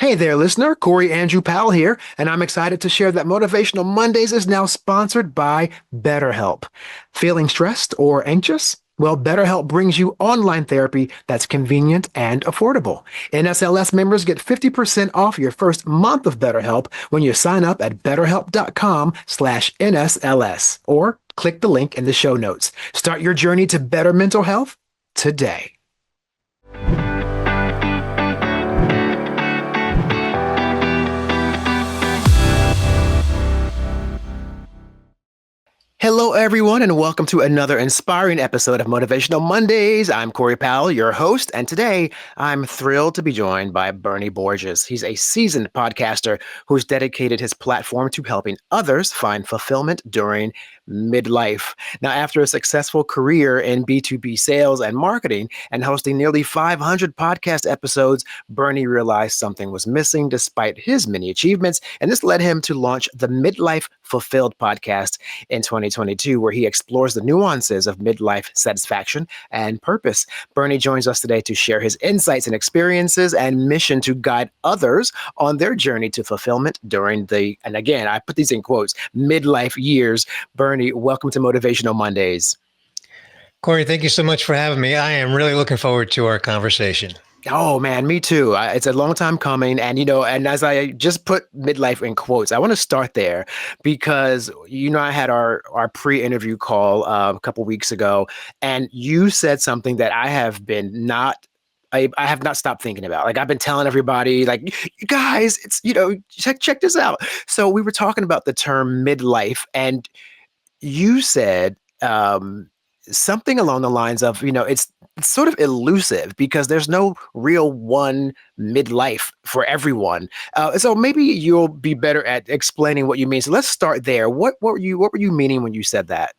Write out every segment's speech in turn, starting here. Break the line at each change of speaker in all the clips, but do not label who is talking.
Hey there, listener. Corey Andrew Powell here, and I'm excited to share that Motivational Mondays is now sponsored by BetterHelp. Feeling stressed or anxious? Well, BetterHelp brings you online therapy that's convenient and affordable. NSLS members get 50% off your first month of BetterHelp when you sign up at betterhelp.com/NSLS or click the link in the show notes. Start your journey to better mental health today. Hello, everyone, and welcome to another inspiring episode of Motivational Mondays. I'm Corey Powell, your host, and today I'm thrilled to be joined by Bernie Borges. He's a seasoned podcaster who's dedicated his platform to helping others find fulfillment during midlife. Now, after a successful career in B2B sales and marketing and hosting nearly 500 podcast episodes, Bernie realized something was missing despite his many achievements, and this led him to launch the Midlife Fulfilled podcast in 2022, where he explores the nuances of midlife satisfaction and purpose. Bernie joins us today to share his insights and experiences and mission to guide others on their journey to fulfillment during and again, I put these in quotes, midlife years. Bernie, welcome to Motivational Mondays.
Corey, thank you so much for having me. I am really looking forward to our conversation.
Oh man, me too. It's a long time coming. And, and as I just put midlife in quotes, I want to start there because, I had our pre-interview call a couple weeks ago, and you said something that I have not stopped thinking about. Like, I've been telling everybody, like, you guys, it's, check this out. So we were talking about the term midlife, and you said, something along the lines of, it's sort of elusive because there's no real one midlife for everyone. So maybe you'll be better at explaining what you mean. So let's start there. What were you meaning when you said that?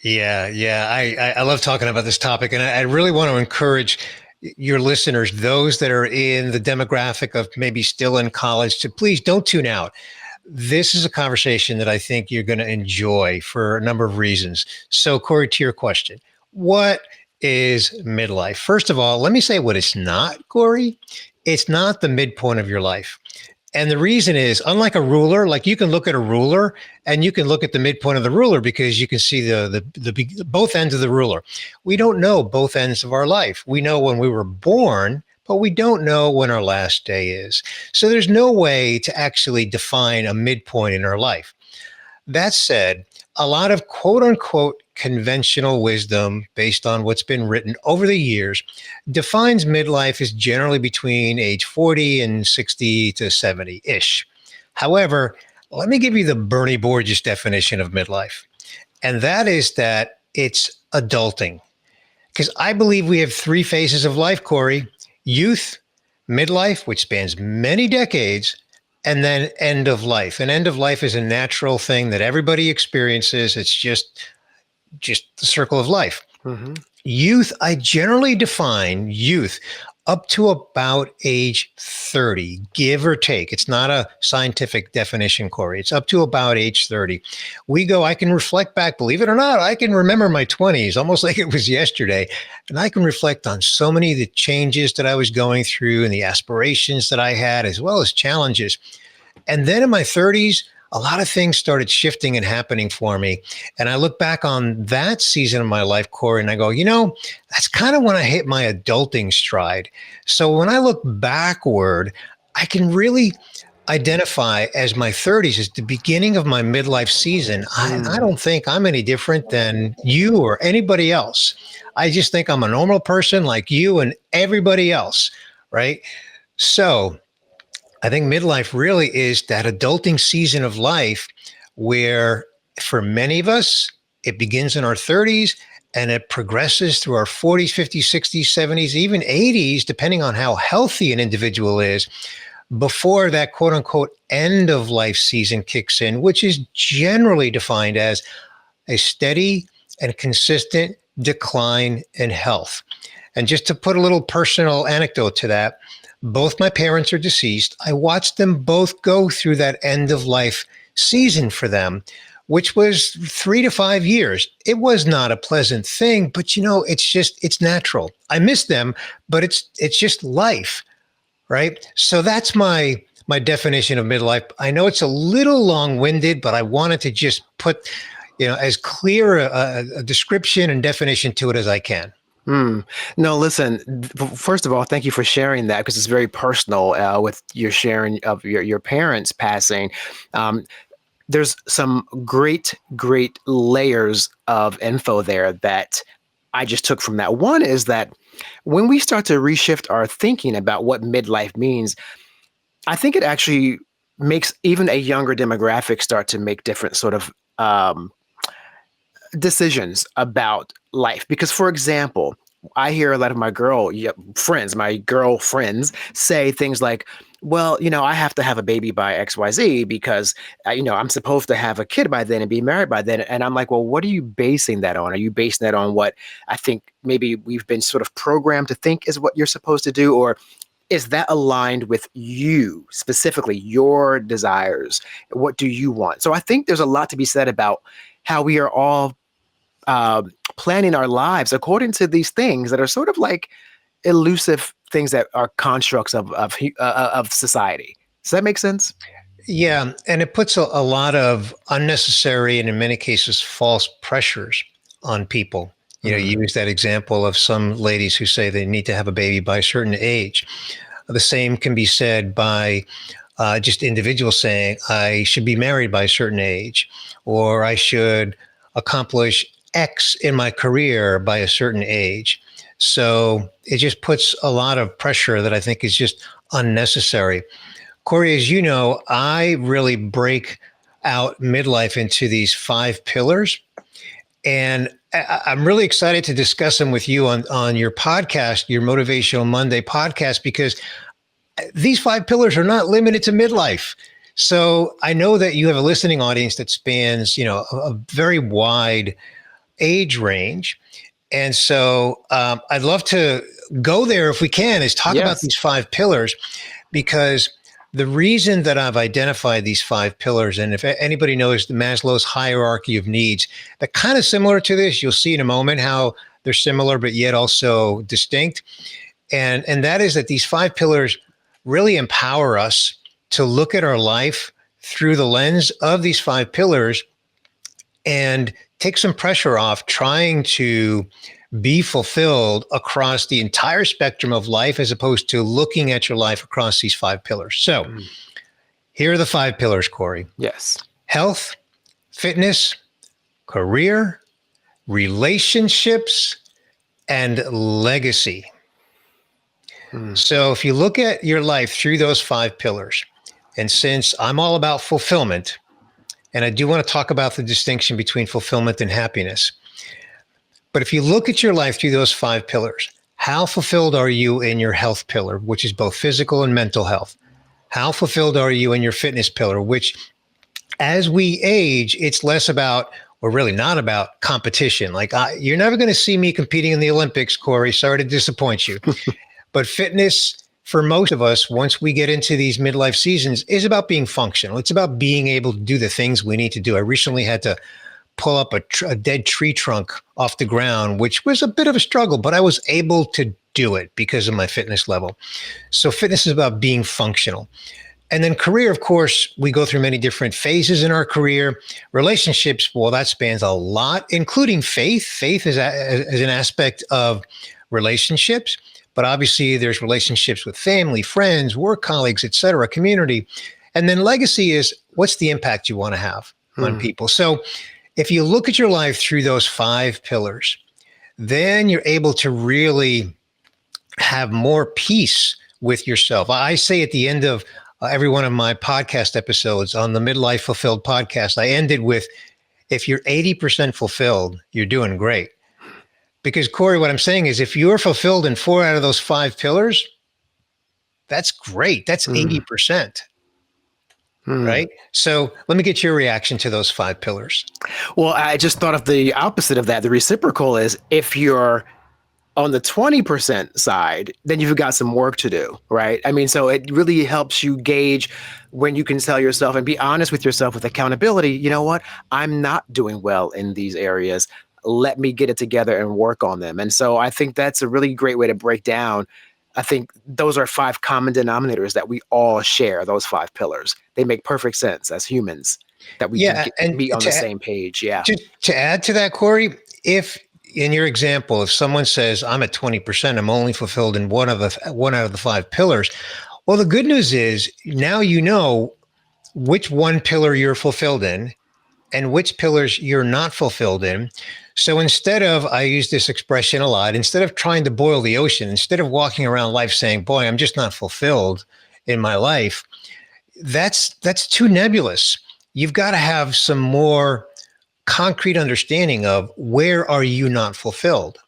Yeah. I love talking about this topic, and I really want to encourage your listeners, those that are in the demographic of maybe still in college, to please don't tune out. This is a conversation that I think you're going to enjoy for a number of reasons. So, Corey, to your question, what is midlife? First of all, let me say what it's not, Corey. It's not the midpoint of your life. And the reason is, unlike a ruler, like you can look at a ruler and you can look at the midpoint of the ruler because you can see the both ends of the ruler. We don't know both ends of our life. We know when we were born, but we don't know when our last day is. So there's no way to actually define a midpoint in our life. That said, a lot of quote unquote conventional wisdom based on what's been written over the years defines midlife as generally between age 40 and 60 to 70-ish. However, let me give you the Bernie Borges definition of midlife. And that is that it's adulting. Because I believe we have three phases of life, Corey: youth, midlife, which spans many decades, and then end of life. And end of life is a natural thing that everybody experiences. It's just the circle of life. Mm-hmm. Youth, I generally define youth up to about age 30, give or take. It's not a scientific definition, Corey. It's up to about age 30. I can reflect back, believe it or not, I can remember my 20s almost like it was yesterday. And I can reflect on so many of the changes that I was going through and the aspirations that I had, as well as challenges. And then in my 30s, a lot of things started shifting and happening for me. And I look back on that season of my life, Corey, and I go, that's kind of when I hit my adulting stride. So when I look backward, I can really identify as my 30s as the beginning of my midlife season. I don't think I'm any different than you or anybody else. I just think I'm a normal person like you and everybody else, right? So I think midlife really is that adulting season of life where, for many of us, it begins in our 30s and it progresses through our 40s, 50s, 60s, 70s, even 80s, depending on how healthy an individual is, before that quote unquote end of life season kicks in, which is generally defined as a steady and consistent decline in health. And just to put a little personal anecdote to that, both my parents are deceased. I watched them both go through that end of life season for them, which was 3 to 5 years. It was not a pleasant thing, but it's natural. I miss them, but it's just life, right? So that's my my definition of midlife. I know it's a little long-winded, but I wanted to just put, as clear a description and definition to it as I can.
No, listen, first of all, thank you for sharing that because it's very personal with your sharing of your parents passing. Um, there's some great layers of info there that I just took from that. One is that when we start to reshift our thinking about what midlife means, I think it actually makes even a younger demographic start to make different sort of decisions about life. Because, for example, I hear a lot of my girlfriends say things like, well, I have to have a baby by XYZ because, I'm supposed to have a kid by then and be married by then. And I'm like, well, what are you basing that on? Are you basing that on what I think maybe we've been sort of programmed to think is what you're supposed to do? Or is that aligned with you, specifically your desires? What do you want? So I think there's a lot to be said about how we are all planning our lives according to these things that are sort of like elusive things that are constructs of society. Does that make sense?
Yeah, and it puts a lot of unnecessary and in many cases false pressures on people. You use that example of some ladies who say they need to have a baby by a certain age. The same can be said by just individuals saying, I should be married by a certain age, or I should accomplish X in my career by a certain age. So it just puts a lot of pressure that I think is just unnecessary. Corey, as you know, I really break out midlife into these 5 pillars. And I'm really excited to discuss them with you on your podcast, your Motivational Monday podcast, because these 5 pillars are not limited to midlife. So I know that you have a listening audience that spans, a very wide age range. And so I'd love to go there if we can, is talk about
Yes.
these 5 pillars, because the reason that I've identified these 5 pillars, and if anybody knows the Maslow's hierarchy of needs, they're kind of similar to this. You'll see in a moment how they're similar, but yet also distinct. And that is that these 5 pillars really empower us to look at our life through the lens of these 5 pillars and take some pressure off trying to be fulfilled across the entire spectrum of life, as opposed to looking at your life across these 5 pillars. So here are the 5 pillars, Corey.
Yes.
Health, fitness, career, relationships, and legacy. So if you look at your life through those 5 pillars, and since I'm all about fulfillment, and I do want to talk about the distinction between fulfillment and happiness, but if you look at your life through those 5 pillars, how fulfilled are you in your health pillar, which is both physical and mental health? How fulfilled are you in your fitness pillar, which as we age, it's less about, or really not about, competition. Like you're never going to see me competing in the Olympics, Corey. Sorry to disappoint you. But fitness, for most of us, once we get into these midlife seasons, is about being functional. It's about being able to do the things we need to do. I recently had to pull up a dead tree trunk off the ground, which was a bit of a struggle, but I was able to do it because of my fitness level. So fitness is about being functional. And then career, of course, we go through many different phases in our career. Relationships, well, that spans a lot, including faith. Faith is an aspect of relationships. But obviously, there's relationships with family, friends, work colleagues, et cetera, community. And then legacy is, what's the impact you want to have on people? So if you look at your life through those 5 pillars, then you're able to really have more peace with yourself. I say at the end of every one of my podcast episodes on the Midlife Fulfilled podcast, I ended with, if you're 80% fulfilled, you're doing great. Because, Corey, what I'm saying is, if you're fulfilled in 4 out of those 5 pillars, that's great. That's 80%. Right? So let me get your reaction to those 5 pillars.
Well, I just thought of the opposite of that. The reciprocal is if you're on the 20% side, then you've got some work to do, right? I mean, so it really helps you gauge when you can tell yourself and be honest with yourself with accountability. You know what? I'm not doing well in these areas. Let me get it together and work on them. And so I think that's a really great way to break down I think those are five common denominators that we all share, those five pillars. They make perfect sense as humans that we can
Yeah, and
meet on the same page. Yeah.
just to add to that, Corey, if in your example, if someone says I'm at 20%, I'm only fulfilled in one out of the five pillars. Well, the good news is now you know which one pillar you're fulfilled in and which pillars you're not fulfilled in. So instead of, I use this expression a lot, instead of trying to boil the ocean, instead of walking around life saying, boy, I'm just not fulfilled in my life, that's too nebulous. You've got to have some more concrete understanding of where are you not fulfilled.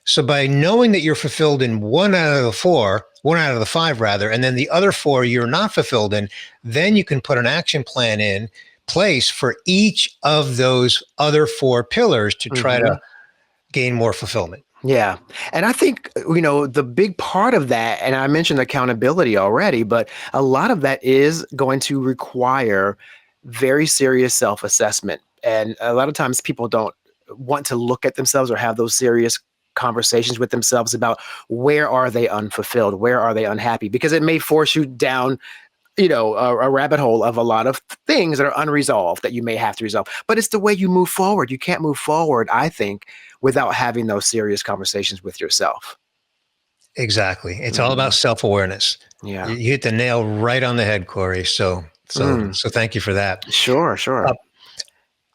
So by knowing that you're fulfilled in one out of the five rather, and then the other four you're not fulfilled in, then you can put an action plan in place for each of those other four pillars to try
Mm-hmm.
to gain more fulfillment.
Yeah. And I think, the big part of that, and I mentioned accountability already, but a lot of that is going to require very serious self assessment. And a lot of times people don't want to look at themselves or have those serious conversations with themselves about where are they unfulfilled? Where are they unhappy? Because it may force you down a rabbit hole of a lot of things that are unresolved that you may have to resolve. But it's the way you move forward. You can't move forward, I think, without having those serious conversations with yourself.
Exactly. It's all
Mhm.
about self-awareness.
Yeah.
You hit the nail right on the head, Corey. So thank you for that.
Sure, sure.
Uh,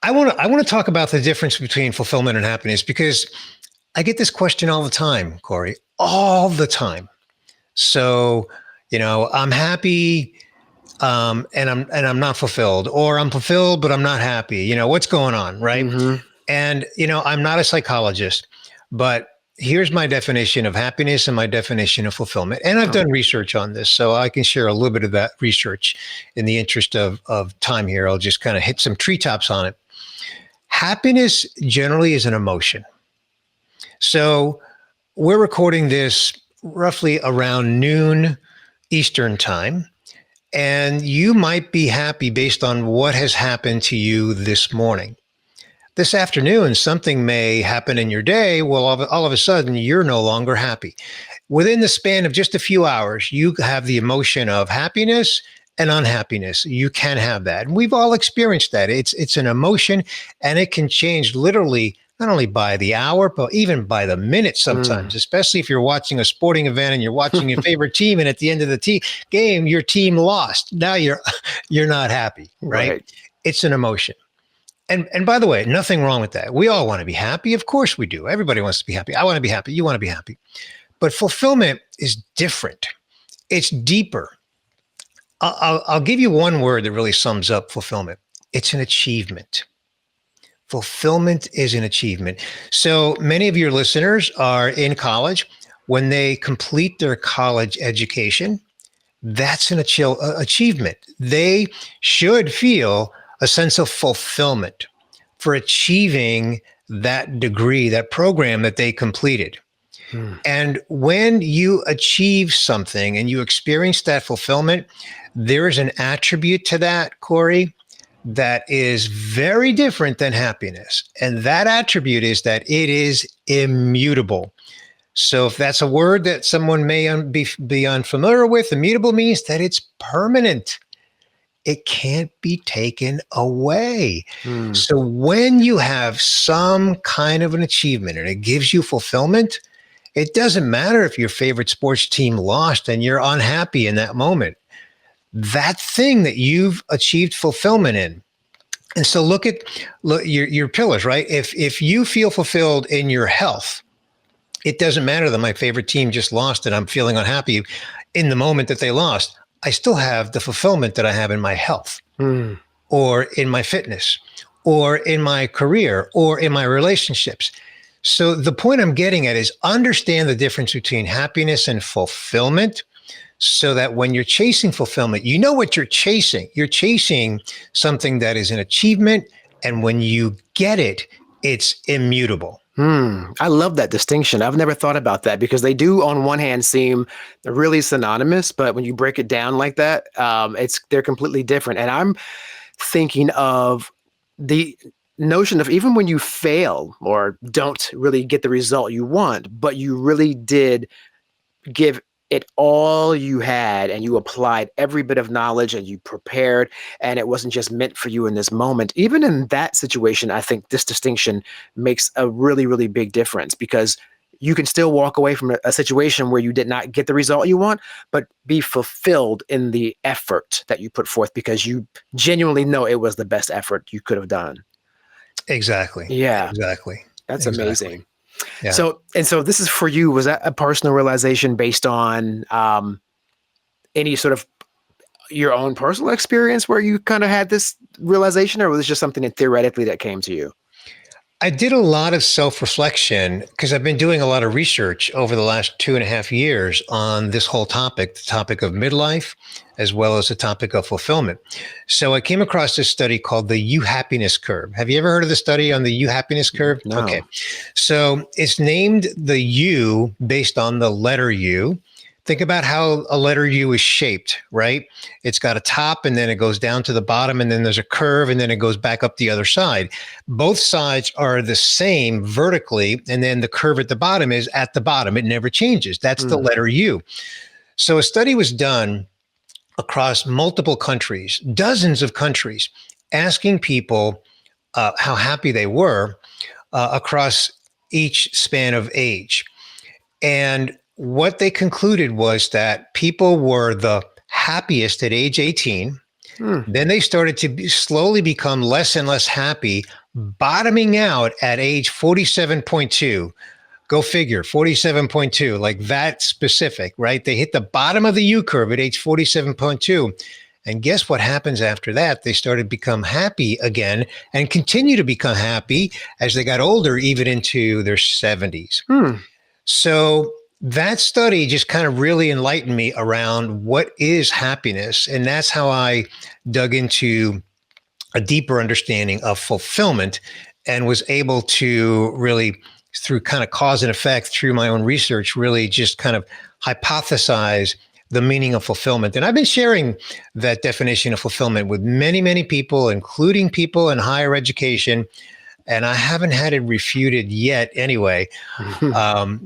I want to talk about the difference between fulfillment and happiness because I get this question all the time, Corey, all the time. So, I'm happy, and I'm not fulfilled, or I'm fulfilled but I'm not happy. What's going on, right?
Mhm.
And I'm not a psychologist, but here's my definition of happiness and my definition of fulfillment. And I've
Oh,
done research on this, so I can share a little bit of that research in the interest of time here. I'll just kind of hit some treetops on it. Happiness generally is an emotion. So we're recording this roughly around noon Eastern time. And you might be happy based on what has happened to you this morning. This afternoon, something may happen in your day. Well, all of a sudden, you're no longer happy. Within the span of just a few hours, you have the emotion of happiness and unhappiness. You can have that. And we've all experienced that. It's an emotion, and it can change literally not only by the hour, but even by the minute
mm.
sometimes, especially if you're watching a sporting event and you're watching your favorite team, and at the end of the game, your team lost. Now you're not happy, right?
Right.
It's an emotion. And by the way, nothing wrong with that. We all want to be happy. Of course we do. Everybody wants to be happy. I want to be happy. You want to be happy. But fulfillment is different. It's deeper. I'll give you one word that really sums up fulfillment. It's an achievement. Fulfillment is an achievement. So many of your listeners are in college. When they complete their college education, that's an achievement. They should feel a sense of fulfillment for achieving that degree, that program that they completed.
Mm.
And when you achieve something and you experience that fulfillment, there is an attribute to that, Corey, that is very different than happiness. And that attribute is that it is immutable. So if that's a word that someone may be unfamiliar with, immutable means that it's permanent. It can't be taken away.
Mm.
So when you have some kind of an achievement and it gives you fulfillment, it doesn't matter if your favorite sports team lost and you're unhappy in that moment. That thing that you've achieved fulfillment in. And so look your pillars, right? If you feel fulfilled in your health, it doesn't matter that my favorite team just lost and I'm feeling unhappy in the moment that they lost. I still have the fulfillment that I have in my health
Mm.
or in my fitness or in my career or in my relationships. So the point I'm getting at is understand the difference between happiness and fulfillment so that when you're chasing fulfillment, you know what you're chasing. You're chasing something that is an achievement. And when you get it, it's immutable.
I love that distinction. I've never thought about that because they do, on one hand, seem really synonymous, but when you break it down like that, they're completely different. And I'm thinking of the notion of even when you fail or don't really get the result you want, but you really did give it all you had and you applied every bit of knowledge and you prepared, and it wasn't just meant for you in this moment. Even in that situation, I think this distinction makes a really, really big difference, because you can still walk away from a situation where you did not get the result you want, but be fulfilled in the effort that you put forth because you genuinely know it was the best effort you could have done.
Exactly.
Yeah,
Exactly.
that's
Exactly.
amazing.
Yeah.
So this is for you. Was that a personal realization based on any sort of your own personal experience where you kind of had this realization, or was it just something that theoretically that came to you?
I did a lot of self reflection because I've been doing a lot of research over the last 2.5 years on this whole topic, the topic of midlife, as well as the topic of fulfillment. So I came across this study called the U happiness curve. Have you ever heard of the study on the U happiness curve? Okay.
No.
So it's named the U based on the letter U. Think about how a letter U is shaped, right? It's got a top and then it goes down to the bottom and then there's a curve and then it goes back up the other side. Both sides are the same vertically, and then the curve at the bottom is at the bottom. It never changes. That's the
Mm.
letter U. So a study was done across multiple countries, dozens of countries, asking people how happy they were across each span of age. And what they concluded was that people were the happiest at age 18.
Mm.
Then they started to slowly become less and less happy, bottoming out at age 47.2. Go figure, 47.2, like that specific, right? They hit the bottom of the U curve at age 47.2. And guess what happens after that? They started to become happy again and continue to become happy as they got older, even into their 70s.
Mm.
So that study just kind of really enlightened me around what is happiness. And that's how I dug into a deeper understanding of fulfillment and was able to really, through kind of cause and effect, through my own research, really just kind of hypothesize the meaning of fulfillment. And I've been sharing that definition of fulfillment with many, many people, including people in higher education. And I haven't had it refuted yet anyway,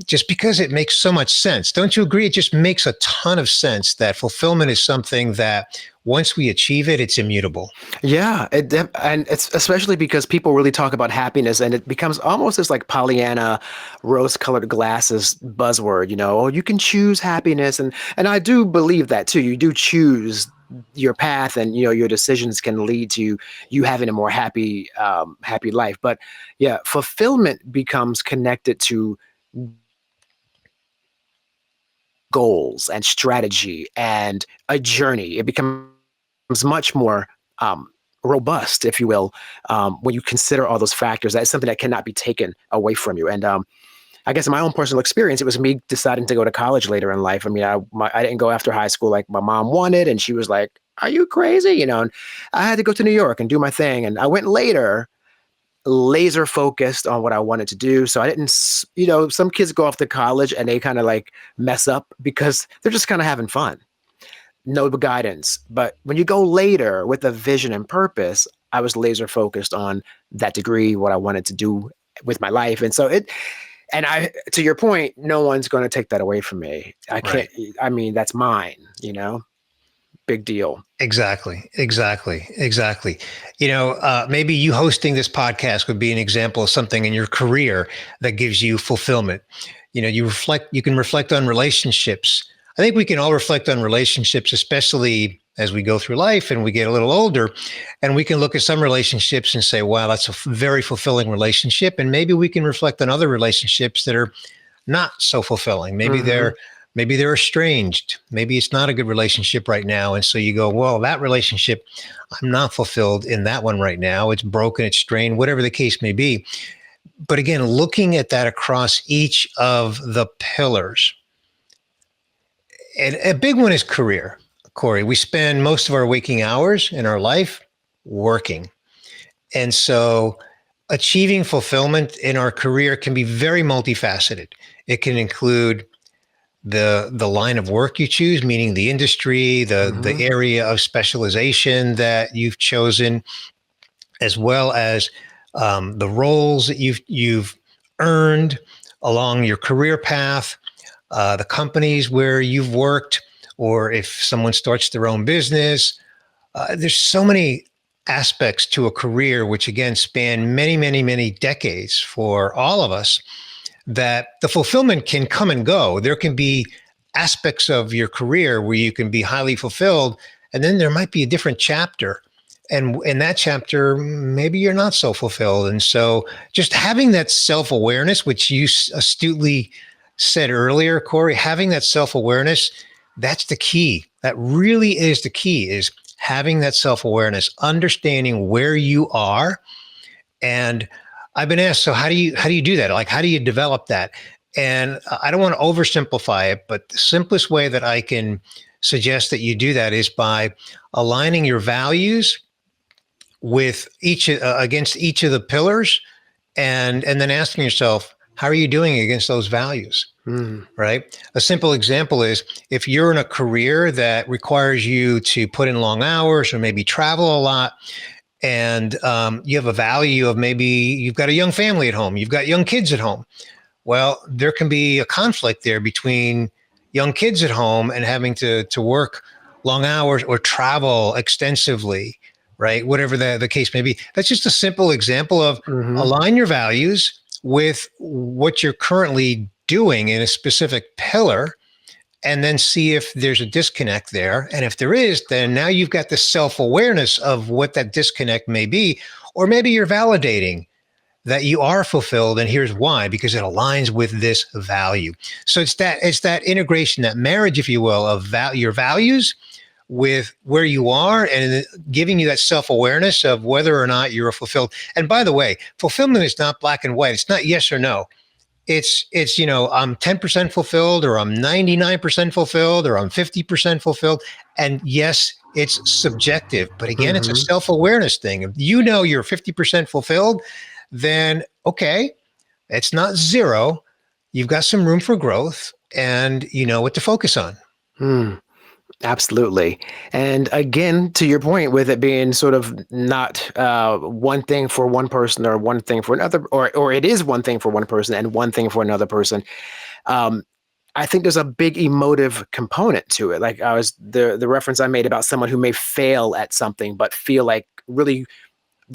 just because it makes so much sense. Don't you agree? It just makes a ton of sense that fulfillment is something that once we achieve it, it's immutable.
Yeah, and it's especially because people really talk about happiness, and it becomes almost this like Pollyanna, rose-colored glasses buzzword. Oh, you can choose happiness, and I do believe that too. You do choose your path, and your decisions can lead to you having a more happy life. But yeah, fulfillment becomes connected to goals and strategy and a journey. It becomes much more robust, if you will, when you consider all those factors. That's something that cannot be taken away from you. And I guess in my own personal experience, it was me deciding to go to college later in life. I mean, I didn't go after high school like my mom wanted, and she was like, "Are you crazy?" And I had to go to New York and do my thing. And I went later, laser focused on what I wanted to do. So I didn't, some kids go off to college and they kind of like mess up because they're just kind of having fun, no guidance. But when you go later with a vision and purpose, I was laser focused on that degree, what I wanted to do with my life. And so to your point, no one's going to take that away from me. I can't,
Right.
I mean, that's mine, big deal.
Exactly. Exactly. Exactly. Maybe you hosting this podcast would be an example of something in your career that gives you fulfillment. You can reflect on relationships. I think we can all reflect on relationships, especially as we go through life and we get a little older, and we can look at some relationships and say, wow, that's a very fulfilling relationship. And maybe we can reflect on other relationships that are not so fulfilling.
Mm-hmm.
Maybe they're estranged. Maybe it's not a good relationship right now. And so you go, well, that relationship, I'm not fulfilled in that one right now. It's broken, it's strained, whatever the case may be. But again, looking at that across each of the pillars, and a big one is career. Corey, we spend most of our waking hours in our life working. And so achieving fulfillment in our career can be very multifaceted. It can include the line of work you choose, meaning the industry, the
Mm-hmm.
area of specialization that you've chosen, as well as the roles that you've earned along your career path. the companies where you've worked, or if someone starts their own business. There's so many aspects to a career, which again span many, many, many decades for all of us, that the fulfillment can come and go. There can be aspects of your career where you can be highly fulfilled, and then there might be a different chapter. And in that chapter, maybe you're not so fulfilled. And so just having that self awareness, which you astutely said earlier, Corey, having that self awareness, that's the key. That really is the key, is having that self awareness, understanding where you are. And I've been asked, so how do you do that? Like, how do you develop that? And I don't want to oversimplify it, but the simplest way that I can suggest that you do that is by aligning your values with each against each of the pillars, and then asking yourself, how are you doing against those values?
Mm.
Right. A simple example is, if you're in a career that requires you to put in long hours or maybe travel a lot, and you have a value of, maybe you've got a young family at home, you've got young kids at home. Well, there can be a conflict there between young kids at home and having to work long hours or travel extensively, right? Whatever the case may be. That's just a simple example of
Hmm.
align your values with what you're currently doing in a specific pillar, and then see if there's a disconnect there. And if there is, then now you've got the self-awareness of what that disconnect may be, or maybe you're validating that you are fulfilled, and here's why: because it aligns with this value. So it's that integration, that marriage, if you will, of your values with where you are, and giving you that self-awareness of whether or not you're fulfilled. And by the way, fulfillment is not black and white. It's not yes or no. It's I'm 10% fulfilled, or I'm 99% fulfilled, or I'm 50% fulfilled. And yes, it's subjective, but again, it's a
Hmm.
self-awareness thing. If you know you're 50% fulfilled, then okay, it's not zero. You've got some room for growth, and you know what to focus on.
Mm. Absolutely. And again, to your point, with it being sort of not one thing for one person or one thing for another, or it is one thing for one person and one thing for another person. Um, I think there's a big emotive component to it. Like, I was the reference I made about someone who may fail at something but feel like really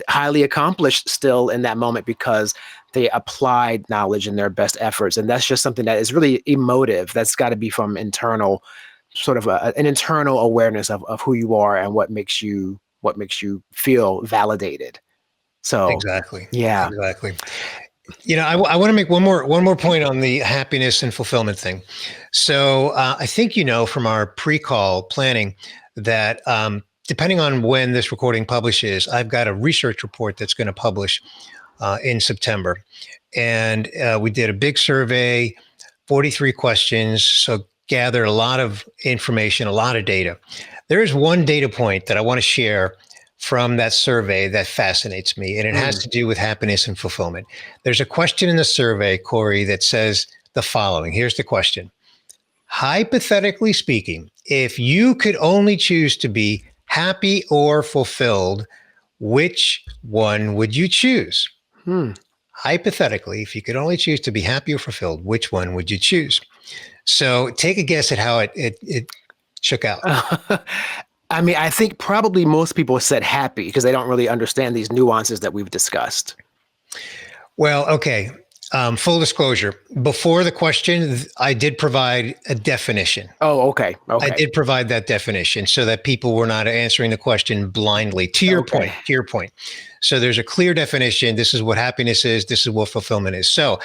highly accomplished still in that moment because they applied knowledge in their best efforts. And that's just something that is really emotive. That's got to be from internal, sort of an internal awareness of who you are and what makes you feel validated. So,
Exactly.
yeah.
Exactly. I want to make one more point on the happiness and fulfillment thing. So I think from our pre-call planning that depending on when this recording publishes, I've got a research report that's going to publish in September, and we did a big survey, 43 questions, so gathered a lot of information, a lot of data. There is one data point that I want to share from that survey that fascinates me, and it has
Mm.
to do with happiness and fulfillment. There's a question in the survey, Corey, that says the following. Here's the question: hypothetically speaking, if you could only choose to be happy or fulfilled, which one would you choose?
Hmm.
Hypothetically, if you could only choose to be happy or fulfilled, which one would you choose? So take a guess at how it shook out.
I mean, I think probably most people said happy because they don't really understand these nuances that we've discussed.
Well, okay. Full disclosure, before the question, I did provide a definition.
Oh, okay.
I
Okay.
did provide that definition so that people were not answering the question blindly. To your
Okay.
point, to your point. So there's a clear definition. This is what happiness is. This is what fulfillment is. So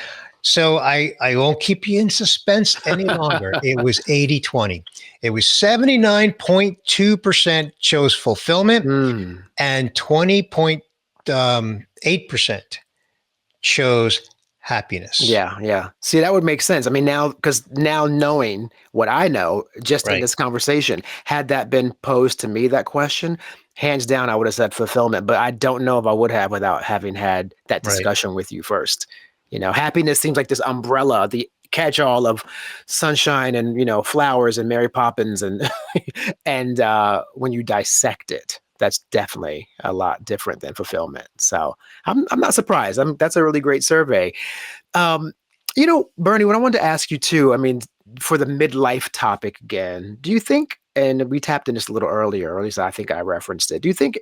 I won't keep you in suspense any longer. It was 80-20. It was 79.2% chose fulfillment,
Hmm.
and 20.8% chose happiness.
Yeah, yeah. See, that would make sense. I mean, now, because now knowing what I know just in
Right.
this conversation, had that been posed to me, that question, hands down, I would have said fulfillment. But I don't know if I would have without having had that
Right.
discussion with you first. Happiness seems like this umbrella, the catch-all of sunshine and flowers and Mary Poppins and and when you dissect it, that's definitely a lot different than fulfillment. So I'm not surprised. That's a really great survey. Bernie, what I wanted to ask you too, I mean, for the midlife topic again, do you think, and we tapped in this a little earlier, or at least I think I referenced it, do you think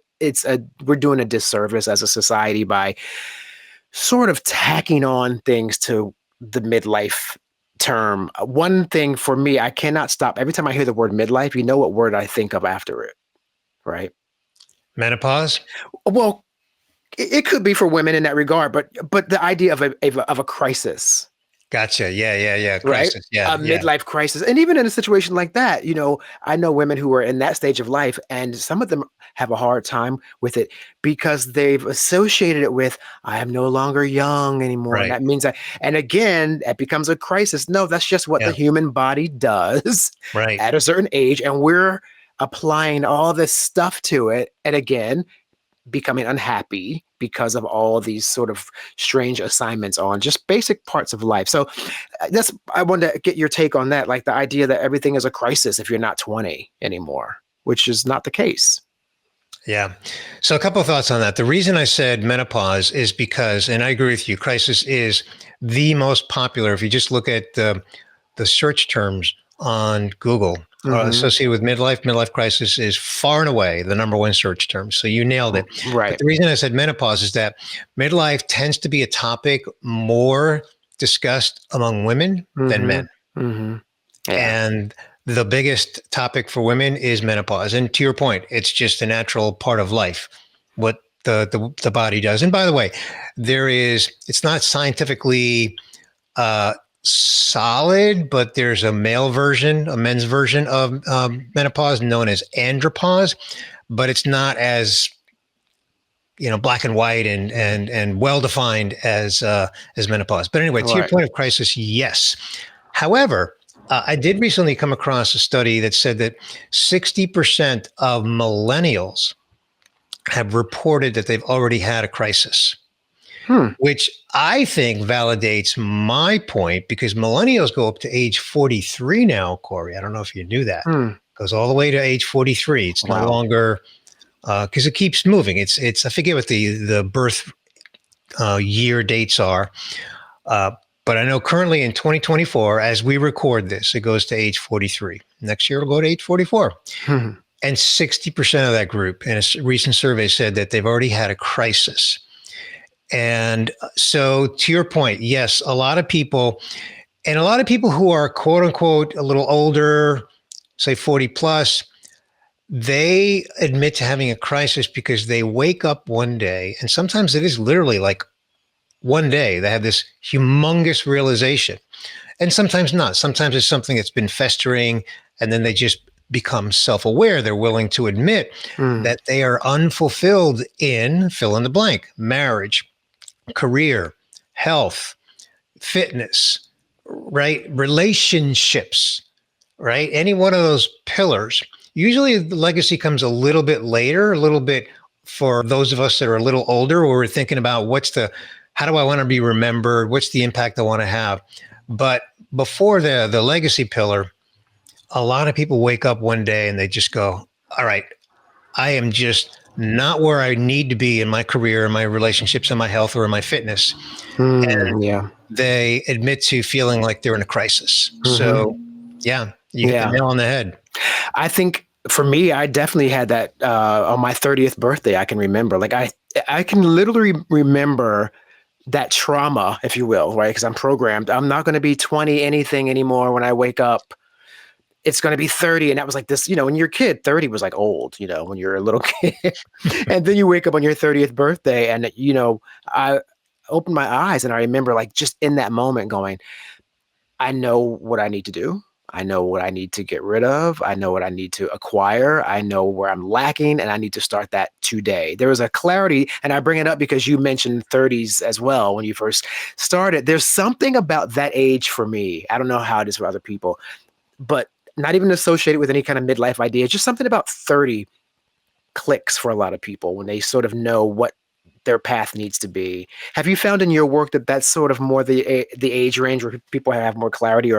we're doing a disservice as a society by sort of tacking on things to the midlife term? One thing for me, I cannot stop. Every time I hear the word midlife, you know what word I think of after it, right?
Menopause?
Well, it could be for women in that regard, but the idea of a crisis,
Gotcha. Yeah.
right?
Crisis.
A
Yeah.
midlife crisis. And even in a situation like that, I know women who are in that stage of life, and some of them have a hard time with it because they've associated it with, I am no longer young anymore. And
Right.
that means and again, it becomes a crisis. No, that's just what the
Yeah.
human body does
Right.
at a certain age. And we're applying all this stuff to it. And again, becoming unhappy because of all these sort of strange assignments on just basic parts of life. So I wanted to get your take on that, like the idea that everything is a crisis if you're not 20 anymore, which is not the case.
Yeah. So a couple of thoughts on that. The reason I said menopause is because, and I agree with you, crisis is the most popular. If you just look at the search terms on Google
Mm-hmm.
associated with midlife crisis is far and away the number one search term. So you nailed it. But
Right.
the reason I said menopause is that midlife tends to be a topic more discussed among women than
Mm-hmm.
men.
Mm-hmm. Yeah.
And the biggest topic for women is menopause. And to your point, it's just a natural part of life, what the body does. And by the way, it's not scientifically solid, but there's a men's version of menopause known as andropause, but it's not as black and white and well defined as menopause. But anyway, to your
Right.
point of crisis, yes. However, I did recently come across a study that said that 60% of millennials have reported that they've already had a crisis,
Hmm.
which I think validates my point because millennials go up to age 43 now, Corey. I don't know if you knew that.
Hmm.
Goes all the way to age 43. It's no
Wow.
longer because it keeps moving. It's I forget what the birth year dates are. But I know currently in 2024, as we record this, it goes to age 43. Next year, it'll go to age 44.
Hmm.
And 60% of that group in a recent survey said that they've already had a crisis. And so, to your point, yes, a lot of people who are quote unquote a little older, say 40 plus, they admit to having a crisis because they wake up one day, and sometimes it is literally like one day they have this humongous realization, and sometimes not. Sometimes it's something that's been festering, and then they just become self-aware. They're willing to admit
Hmm.
that they are unfulfilled in fill in the blank: marriage, career, health, fitness, right? Relationships, right? Any one of those pillars. Usually the legacy comes a little bit later, a little bit for those of us that are a little older, where we're thinking about how do I want to be remembered? What's the impact I want to have? But before the legacy pillar, a lot of people wake up one day and they just go, all right, I am just not where I need to be in my career, in my relationships, in my health, or in my fitness. And
Hmm. Yeah.
they admit to feeling like they're in a crisis.
Hmm.
So, yeah, you hit the
Yeah.
nail on the head.
I think for me, I definitely had that on my 30th birthday. I can remember, like I can literally remember that trauma, if you will, right? Because I'm programmed. I'm not going to be 20 anything anymore when I wake up. It's going to be 30. And that was like this, when you're a kid, 30 was like old, when you're a little kid. And then you wake up on your 30th birthday and, I opened my eyes and I remember like just in that moment going, I know what I need to do. I know what I need to get rid of. I know what I need to acquire. I know where I'm lacking, and I need to start that today. There was a clarity, and I bring it up because you mentioned 30s as well when you first started. There's something about that age for me. I don't know how it is for other people, but not even associated with any kind of midlife idea. Just something about 30 clicks for a lot of people when they sort of know what their path needs to be. Have you found in your work that that's sort of more the age range where people have more clarity,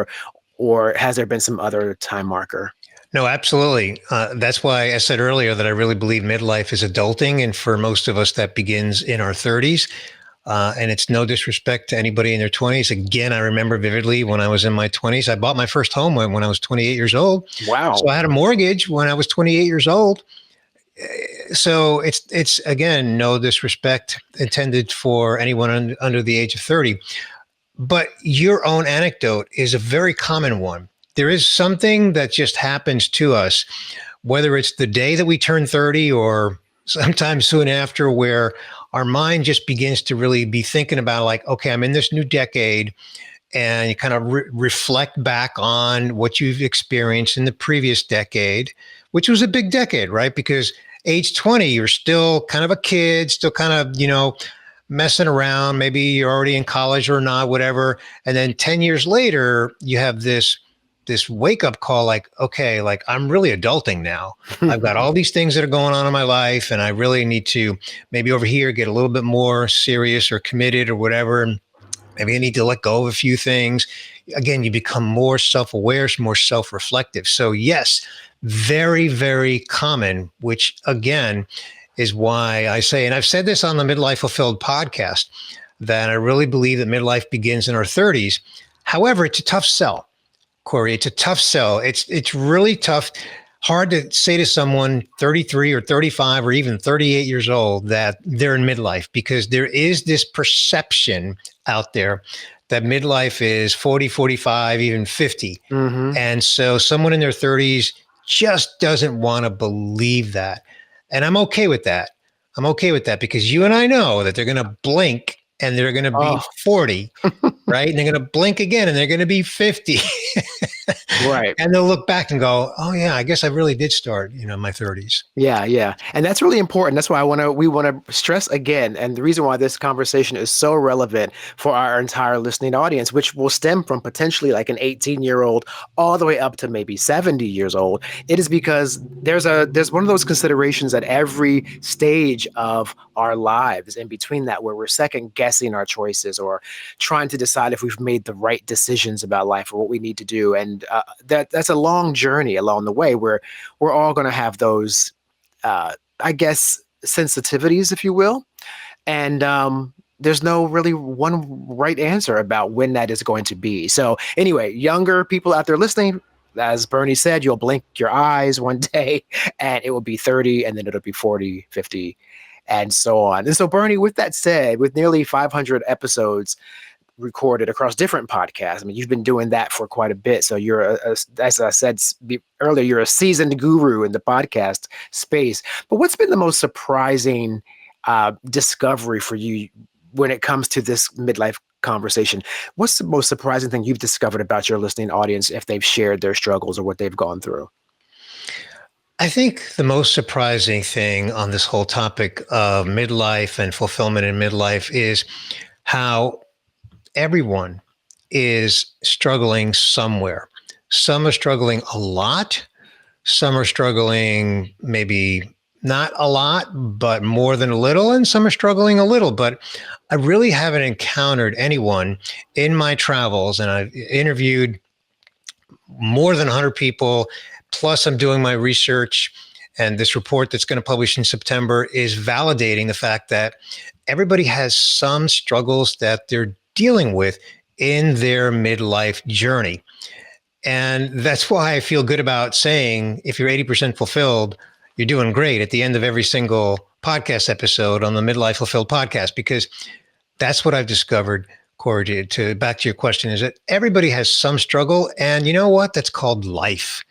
or has there been some other time marker?
No, absolutely. That's why I said earlier that I really believe midlife is adulting. And for most of us, that begins in our 30s. And it's no disrespect to anybody in their 20s. Again, I remember vividly when I was in my 20s, I bought my first home when I was 28 years old. So
Wow.
I had a mortgage when I was 28 years old. So it's again, no disrespect intended for anyone under the age of 30. But your own anecdote is a very common one. There is something that just happens to us, whether it's the day that we turn 30 or sometime soon after, where our mind just begins to really be thinking about, like, okay, I'm in this new decade, and you kind of reflect back on what you've experienced in the previous decade, which was a big decade, right? Because age 20, you're still kind of a kid, still kind of, messing around. Maybe you're already in college or not, whatever. And then 10 years later, you have this wake up call, like, okay, like I'm really adulting now. I've got all these things that are going on in my life, and I really need to maybe over here get a little bit more serious or committed or whatever. And maybe I need to let go of a few things. Again, you become more self aware, more self reflective. So, yes, very, very common, which again is why I say, and I've said this on the Midlife Fulfilled podcast, that I really believe that midlife begins in our 30s. However, it's a tough sell, Corey. It's a tough sell. It's really tough. Hard to say to someone 33 or 35 or even 38 years old that they're in midlife, because there is this perception out there that midlife is 40, 45, even 50.
Hmm.
And so someone in their 30s just doesn't want to believe that. And I'm okay with that. I'm okay with that, because you and I know that they're going to blink and they're going to be
Oh,
40, right? And they're going to blink again and they're going to be 50.
right.
And they'll look back and go, oh yeah, I guess I really did start, in my 30s.
Yeah, yeah. And that's really important. That's why we want to stress again. And the reason why this conversation is so relevant for our entire listening audience, which will stem from potentially like an 18-year-old all the way up to maybe 70 years old, it is because there's one of those considerations at every stage of our lives in between that, where we're second guessing our choices or trying to decide if we've made the right decisions about life or what we need to do. And that's a long journey along the way where we're all going to have those, I guess, sensitivities, if you will. And there's no really one right answer about when that is going to be. So, anyway, younger people out there listening, as Bernie said, you'll blink your eyes one day and it will be 30, and then it'll be 40, 50, and so on. And so, Bernie, with that said, with nearly 500 episodes recorded across different podcasts. I mean, you've been doing that for quite a bit. So you're, as I said earlier, you're a seasoned guru in the podcast space. But what's been the most surprising discovery for you when it comes to this midlife conversation? What's the most surprising thing you've discovered about your listening audience if they've shared their struggles or what they've gone through?
I think the most surprising thing on this whole topic of midlife and fulfillment in midlife is how everyone is struggling somewhere. Some are struggling a lot. Some are struggling maybe not a lot, but more than a little. And some are struggling a little. But I really haven't encountered anyone in my travels, and I've interviewed more than 100 people. Plus, I'm doing my research. And this report that's going to publish in September is validating the fact that everybody has some struggles that they're dealing with in their midlife journey. And that's why I feel good about saying, if you're 80% fulfilled, you're doing great at the end of every single podcast episode on the Midlife Fulfilled podcast, because that's what I've discovered, Corey, to back to your question, is that everybody has some struggle. And you know what? That's called life.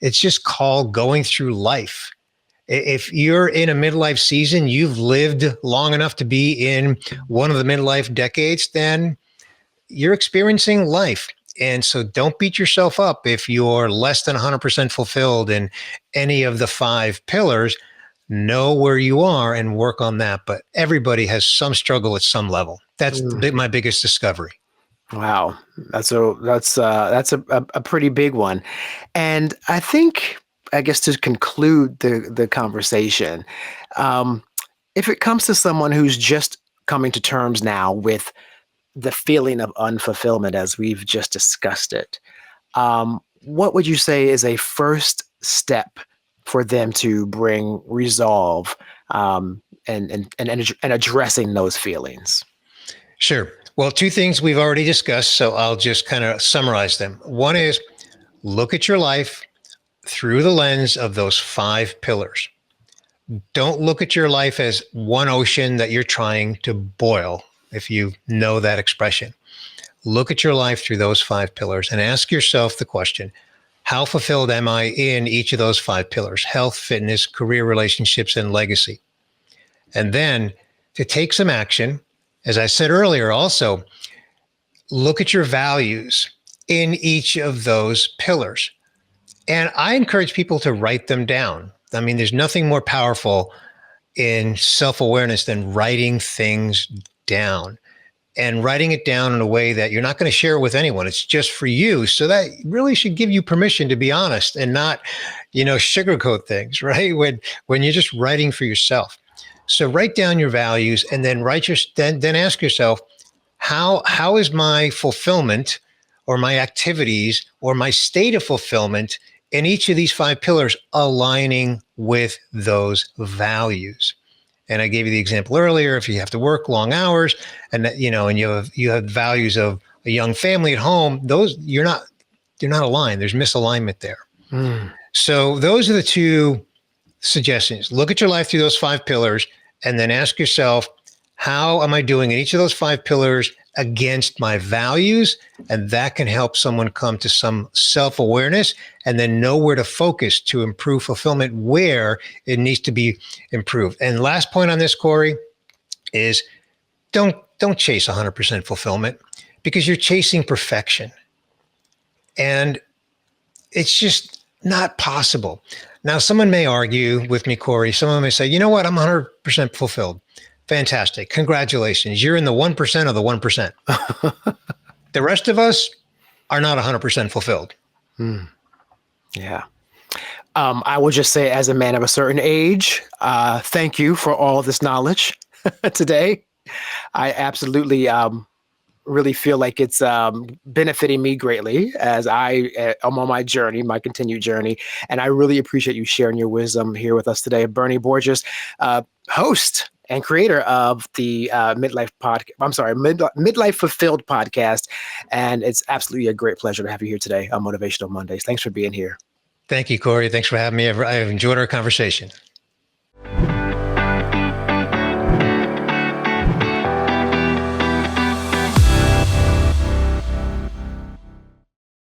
It's just called going through life. If you're in a midlife season, you've lived long enough to be in one of the midlife decades, then you're experiencing life. And so don't beat yourself up if you're less than 100% fulfilled in any of the 5 pillars. Know where you are and work on that. But everybody has some struggle at some level. That's my biggest discovery.
Wow, that's a pretty big one, and I think, I guess, to conclude the conversation, um, if it comes to someone who's just coming to terms now with the feeling of unfulfillment as we've just discussed it, what would you say is a first step for them to bring resolve, and addressing those feelings?
Sure. Well, two things we've already discussed, so I'll just kind of summarize them. One is look at your life through the lens of those 5 pillars. Don't look at your life as one ocean that you're trying to boil, if you know that expression. Look at your life through those 5 pillars and ask yourself the question, how fulfilled am I in each of those 5 pillars? Health, fitness, career, relationships, and legacy. And then to take some action, as I said earlier, also look at your values in each of those pillars. And I encourage people to write them down. I mean, there's nothing more powerful in self-awareness than writing things down, and writing it down in a way that you're not going to share it with anyone. It's just for you. So that really should give you permission to be honest and not, sugarcoat things, right? When you're just writing for yourself. So write down your values and then then ask yourself, how is my fulfillment or my activities or my state of fulfillment in each of these 5 pillars aligning with those values? And I gave you the example earlier. If you have to work long hours and and you have values of a young family at home, those they're not aligned. There's misalignment there. So those are the two suggestions. Look at your life through those 5 pillars and then ask yourself, how am I doing in each of those 5 pillars against my values? And that can help someone come to some self-awareness and then know where to focus to improve fulfillment where it needs to be improved. And last point on this, Corey, is don't chase 100% fulfillment, because you're chasing perfection. And it's just not possible. Now, someone may argue with me, Corey. Someone may say, you know what? I'm 100% fulfilled. Fantastic. Congratulations. You're in the 1% of the 1%. The rest of us are not 100% fulfilled.
Yeah. I will just say, as a man of a certain age, thank you for all this knowledge today. I absolutely really feel like it's benefiting me greatly as I'm on my journey, my continued journey. And I really appreciate you sharing your wisdom here with us today. Bernie Borges, host and creator of the Midlife Fulfilled podcast. And it's absolutely a great pleasure to have you here today on Motivational Mondays. Thanks for being here.
Thank you, Corey. Thanks for having me. I've enjoyed our conversation.